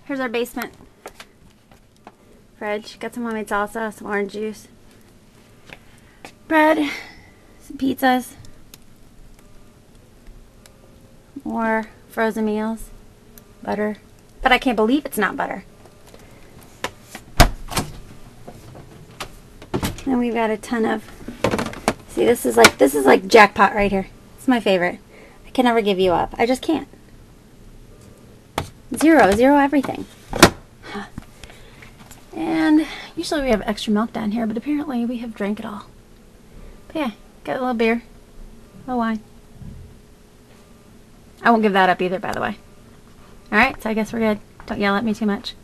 Here's our basement fridge. Got some homemade salsa, some orange juice, bread, some pizzas, more frozen meals, butter. But I can't believe it's not butter. And we've got a ton of, see, this is like jackpot right here. It's my favorite. I can never give you up. I just can't. Zero everything. And usually we have extra milk down here, but apparently we have drank it all. But yeah, got a little beer, a little wine. I won't give that up either, by the way. Alright, so I guess we're good. Don't yell at me too much.